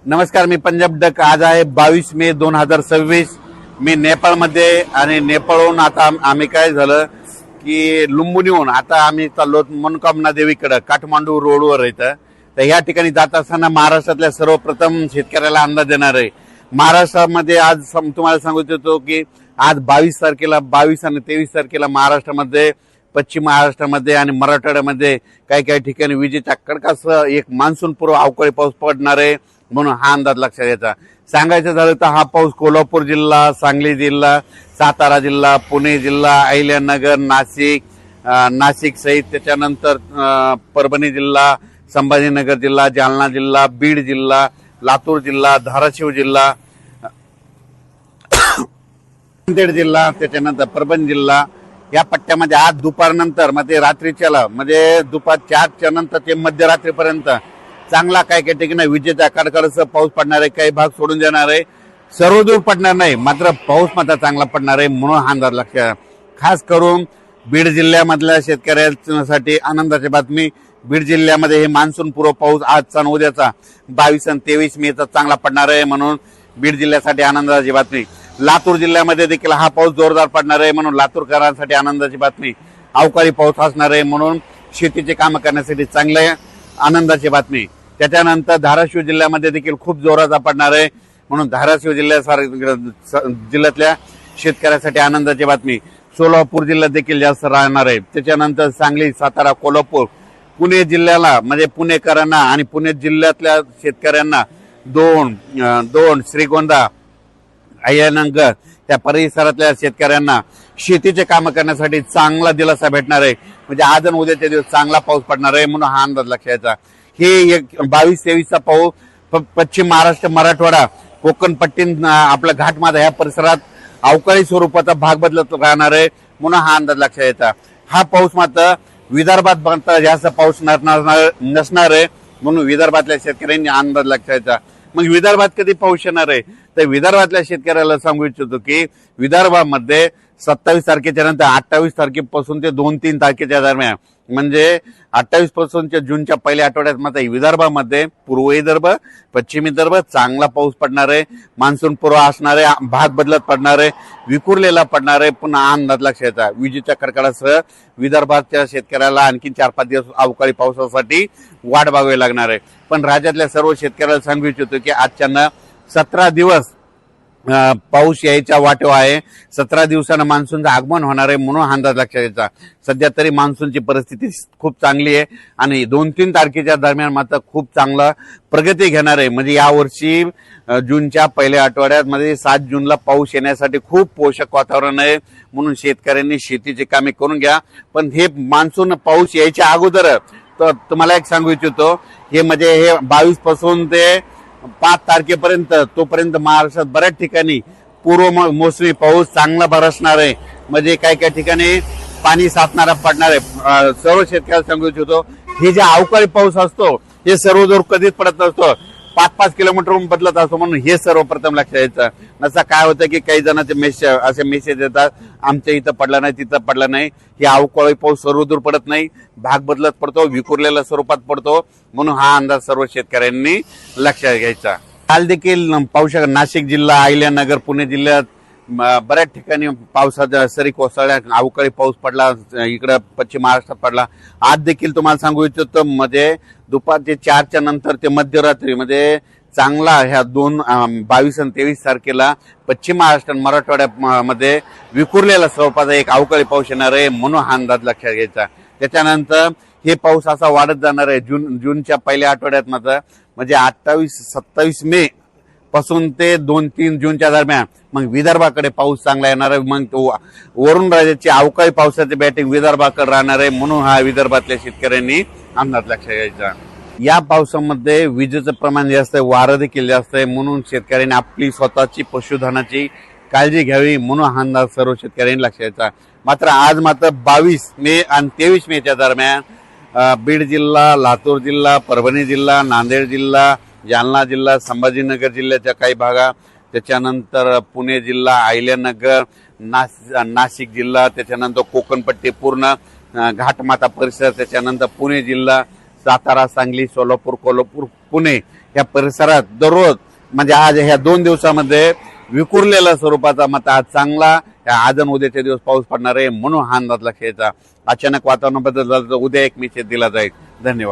नमस्कार, मी पंजाब डक. आज आहे 22 मे 2026. मी नेपाळमध्ये आणि नेपाळहून आता आम्ही काय झालं की लुंबिनीहून आता आम्ही चाललो मनोकामना देवीकडे, काठमांडू रोडवर येतं. तर या ठिकाणी जात असताना महाराष्ट्रातल्या सर्वप्रथम शेतकऱ्याला अंदाज देणार आहे. महाराष्ट्रामध्ये आज तुम्हाला सांगू इच्छितो की आज 22 तारखेला 22 आणि 23 तारखेला महाराष्ट्रामध्ये, पश्चिम महाराष्ट्रामध्ये आणि मराठवाड्यामध्ये काही काही ठिकाणी विजेच्या कडकासह एक मान्सून पूर्व अवकाळी पाऊस पडणार आहे, म्हणून हा अंदाज लक्षात घ्यायचा. सांगायचं झालं तर हा पाऊस कोल्हापूर जिल्हा, सांगली जिल्हा, सातारा जिल्हा, पुणे जिल्हा, अहिल्यानगर, नाशिक सहित त्याच्यानंतर परभणी जिल्हा, संभाजीनगर जिल्हा, जालना जिल्हा, बीड जिल्हा, लातूर जिल्हा, धाराशिव जिल्हा, नांदेड जिल्हा, त्याच्यानंतर परभणी जिल्हा या पट्ट्यामध्ये आज दुपारनंतर म्हणजे रात्रीच्याला म्हणजे दुपार 4च्या नंतर ते मध्यरात्रीपर्यंत चांगला काही काही ठिकाणी विजेच्या कडकडासह पाऊस पडणार आहे. काही भाग सोडून देणार आहे, सर्वदूर पडणार नाही, मात्र पाऊस मात्र चांगला पडणार आहे, म्हणून हा अंदाज लक्षात. खास करून बीड जिल्ह्यामधल्या शेतकऱ्यांसाठी आनंदाची बातमी. बीड जिल्ह्यामध्ये हे मान्सून पूर्व पाऊस आजचा आणि उद्याचा 22 आणि 23 मेचा चांगला पडणार आहे, म्हणून बीड जिल्ह्यासाठी आनंदाची बातमी. लातूर जिल्ह्यामध्ये देखील हा पाऊस जोरदार पडणार आहे, म्हणून लातूरकरांसाठी आनंदाची बातमी. अवकाळी पाऊस असणार आहे, म्हणून शेतीचे काम करण्यासाठी चांगले आनंदाची बातमी. त्याच्यानंतर धाराशिव जिल्ह्यामध्ये देखील खूप जोराचा पडणार आहे, म्हणून धाराशिव जिल्ह्यातल्या शेतकऱ्यासाठी आनंदाची बातमी. सोलापूर जिल्ह्यात देखील जास्त राहणार आहे. त्याच्यानंतर सांगली, सातारा, कोल्हापूर, पुणे जिल्ह्याला म्हणजे पुणेकरांना आणि पुणे जिल्ह्यातल्या शेतकऱ्यांना दोन श्रीगोंदा, अहिल्यानगर त्या परिसरातल्या शेतकऱ्यांना शेतीचे काम करण्यासाठी चांगला दिलासा भेटणार आहे. म्हणजे आज आणि उद्याच्या दिवस चांगला पाऊस पडणार आहे, म्हणून हा अंदाज लक्षात घ्यायचा. हे 22-23चा पाऊस पश्चिम महाराष्ट्र, मराठवाडा, कोकण पट्टी, आपला घाटमाथा या परिसरात अवकाळी स्वरूपाचा भाग बदलत राहणार आहे, म्हणून हा अंदाज लक्षात घ्यायचा. हा पाऊस मात्र विदर्भात मात्र जास्त पाऊस नसणार आहे, म्हणून विदर्भातल्या शेतकऱ्यांनी अंदाज लक्षात घ्यायचा. मग विदर्भात कधी पाऊस येणार आहे तर विदर्भातल्या शेतकऱ्याला सांगू इच्छितो की विदर्भामध्ये 27 तारखेच्या नंतर 28 तारखेपासून ते 2-3 तारखेच्या दरम्यान म्हणजे 28 पासूनच्या जूनच्या पहिल्या आठवड्यात मात्र विदर्भामध्ये पूर्व विदर्भ, पश्चिम विदर्भ चांगला पाऊस पडणार आहे. मान्सून पूर्व असणार आहे, भाग बदलत पडणार आहे, विखुरलेला पडणार आहे. पुन्हा अंदाज लक्षात घ्यायचा. विजेच्या कडकडासह विदर्भाच्या शेतकऱ्याला आणखी 4-5 दिवस अवकाळी पावसासाठी वाट बघावी लागणार आहे. पण राज्यातल्या सर्व शेतकऱ्याला सांगू इच्छितो की आजच्या 17 दिवस पाऊस यायच्या वाटेवर आहे. 17 दिवसानं मान्सूनचं आगमन होणार आहे, म्हणून अंदाज लक्षात घ्यायचा. सध्या तरी मान्सूनची परिस्थिती खूप चांगली आहे आणि 2-3 तारखेच्या दरम्यान मात्र खूप चांगला प्रगती घेणार आहे. म्हणजे यावर्षी जूनच्या पहिल्या आठवड्यात म्हणजे 7 जूनला पाऊस येण्यासाठी खूप पोषक वातावरण आहे, म्हणून शेतकऱ्यांनी शेतीची कामे करून घ्या. पण हे मान्सून पाऊस यायच्या अगोदर तर तुम्हाला एक सांगू इच्छितो, हे म्हणजे हे 22 पासून ते 5 तारखेपर्यंत तोपर्यंत महाराष्ट्रात बऱ्याच ठिकाणी पूर्व मोसमी पाऊस चांगला बरसणार आहे. म्हणजे काही काही ठिकाणी पाणी साचणारा पडणार आहे. सर्व शेतकऱ्याला सांगू इच्छितो, हे जे अवकाळी पाऊस असतो हे सर्वदूर कधीच पडत नसतो, 5-5 किलोमीटरहून बदलत असतो, म्हणून हे सर्वप्रथम लक्षात घ्यायचं. नसा काय होतं की काही जणांचे असे मेसेज येतात, आमच्या इथं पडला नाही, तिथं पडला नाही. हे अवकाळी पाऊस सर्वदूर पडत नाही, भाग बदलत पडतो, विखुरलेल्या स्वरूपात पडतो, म्हणून हा अंदाज सर्व शेतकऱ्यांनी लक्षात घ्यायचा. काल देखील पाहू शकता नाशिक जिल्हा, अहिल्यानगर, पुणे जिल्ह्यात बऱ्याच ठिकाणी पावसाच्या सरी कोसळल्या, अवकाळी पाऊस पडला, इकडं पश्चिम महाराष्ट्रात पडला. आज देखील तुम्हाला सांगू इच्छितो म्हणजे दुपारचे 4च्या नंतर ते मध्यरात्री म्हणजे चांगला ह्या 22 आणि 23 तारखेला पश्चिम महाराष्ट्र, मराठवाड्यामध्ये विखुरलेला स्वरूपाचा एक अवकाळी पाऊस येणार आहे, म्हणून हा अंदाज लक्षात घ्यायचा. त्याच्यानंतर हे पाऊस असा वाढत जाणार आहे. जूनच्या पहिल्या आठवड्यात मात्र म्हणजे 28-27 मे पासून ते 2-3 जूनच्या दरम्यान मग विदर्भाकडे पाऊस चांगला येणार आहे. मग तो वरुण राज्याची अवकाळी पावसाची बॅटिंग विदर्भाकडे राहणार आहे, म्हणून हा विदर्भातल्या शेतकऱ्यांनी अंदाज लक्षात घ्यायचा. या पावसामध्ये विजेचं प्रमाण जास्त आहे, वारं देखील जास्त आहे, म्हणून शेतकऱ्यांनी आपली स्वतःची पशुधनाची काळजी घ्यावी, म्हणून हा अंदाज सर्व शेतकऱ्यांनी लक्षात घ्यायचा. मात्र आज मात्र 22 मे आणि 23 मेच्या दरम्यान बीड जिल्हा, लातूर जिल्हा, परभणी जिल्हा, नांदेड जिल्हा, जालना जिल्हा, संभाजीनगर जिल्ह्याच्या काही भागात, त्याच्यानंतर पुणे जिल्हा, अहिल्यानगर, नाशिक जिल्हा, त्याच्यानंतर कोकणपट्टी पूर्ण घाटमाथा परिसर, त्याच्यानंतर पुणे जिल्हा, सातारा, सांगली, सोलापूर, कोल्हापूर, पुणे या परिसरात दररोज म्हणजे आज ह्या 2 दिवसामध्ये विखुरलेल्या स्वरूपाचा मत आज चांगला आज आणि उद्याचे दिवस पाऊस पडणार आहे म्हणून हा अंदाज लक्षात. अचानक वातावरण बदल झाला तर उद्या एक निश्चित दिला जाईल. धन्यवाद.